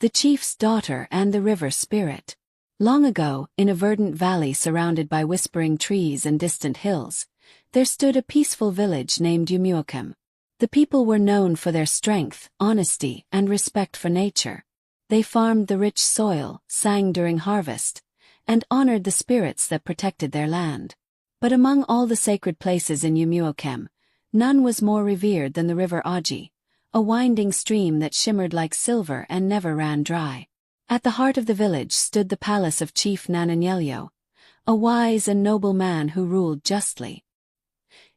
The chief's daughter and the river spirit. Long ago, in a verdant valley surrounded by whispering trees and distant hills, there stood a peaceful village named Umuokem. The people were known for their strength, honesty, and respect for nature. They farmed the rich soil, sang during harvest, and honored the spirits that protected their land. But among all the sacred places in Umuokem, none was more revered than the river Aji, a winding stream that shimmered like silver and never ran dry. At the heart of the village stood the palace of Chief Nananyelyo, a wise and noble man who ruled justly.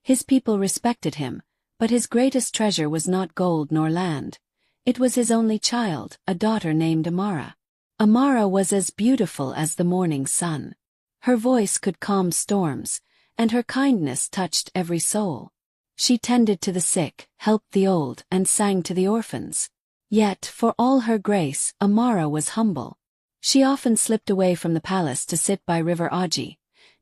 His people respected him, but his greatest treasure was not gold nor land. It was his only child, a daughter named Amara. Amara was as beautiful as the morning sun. Her voice could calm storms, and her kindness touched every soul. She tended to the sick, helped the old, and sang to the orphans. Yet, for all her grace, Amara was humble. She often slipped away from the palace to sit by River Aji,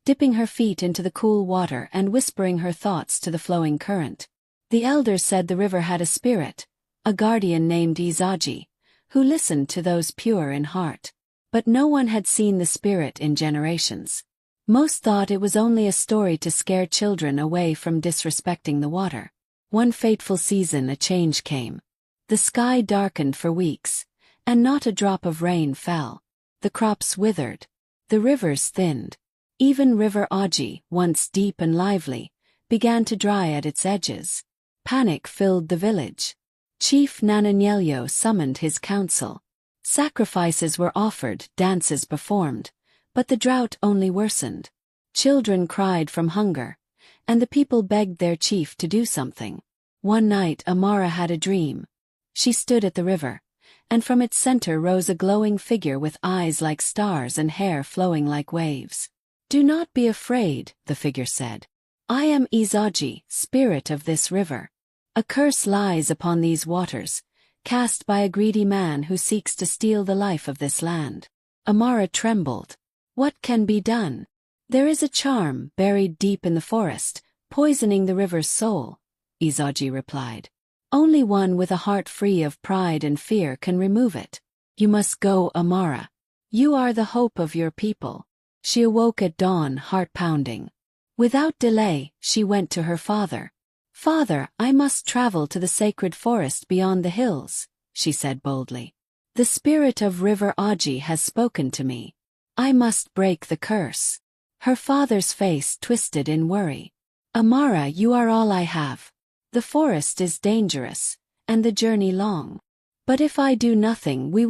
dipping her feet into the cool water and whispering her thoughts to the flowing current. The elders said the river had a spirit, a guardian named Izaji, who listened to those pure in heart. But no one had seen the spirit in generations. Most thought it was only a story to scare children away from disrespecting the water. One fateful season a change came. The sky darkened for weeks, and not a drop of rain fell. The crops withered. The rivers thinned. Even River Aji, once deep and lively, began to dry at its edges. Panic filled the village. Chief Nananyelyo summoned his council. Sacrifices were offered, dances performed, but the drought only worsened. Children cried from hunger, and the people begged their chief to do something. One night Amara had a dream. She stood at the river, and from its center rose a glowing figure with eyes like stars and hair flowing like waves. "Do not be afraid," the figure said. "I am Izaji, spirit of this river. A curse lies upon these waters, cast by a greedy man who seeks to steal the life of this land." Amara trembled. "What can be done?" "There is a charm buried deep in the forest, poisoning the river's soul," Izaji replied. "Only one with a heart free of pride and fear can remove it. You must go, Amara. You are the hope of your people." She awoke at dawn, heart pounding. Without delay, she went to her father. "Father, I must travel to the sacred forest beyond the hills," she said boldly. "The spirit of River Aji has spoken to me. I must break the curse." Her father's face twisted in worry. "Amara, you are all I have. The forest is dangerous, and the journey long. But if I do nothing, we will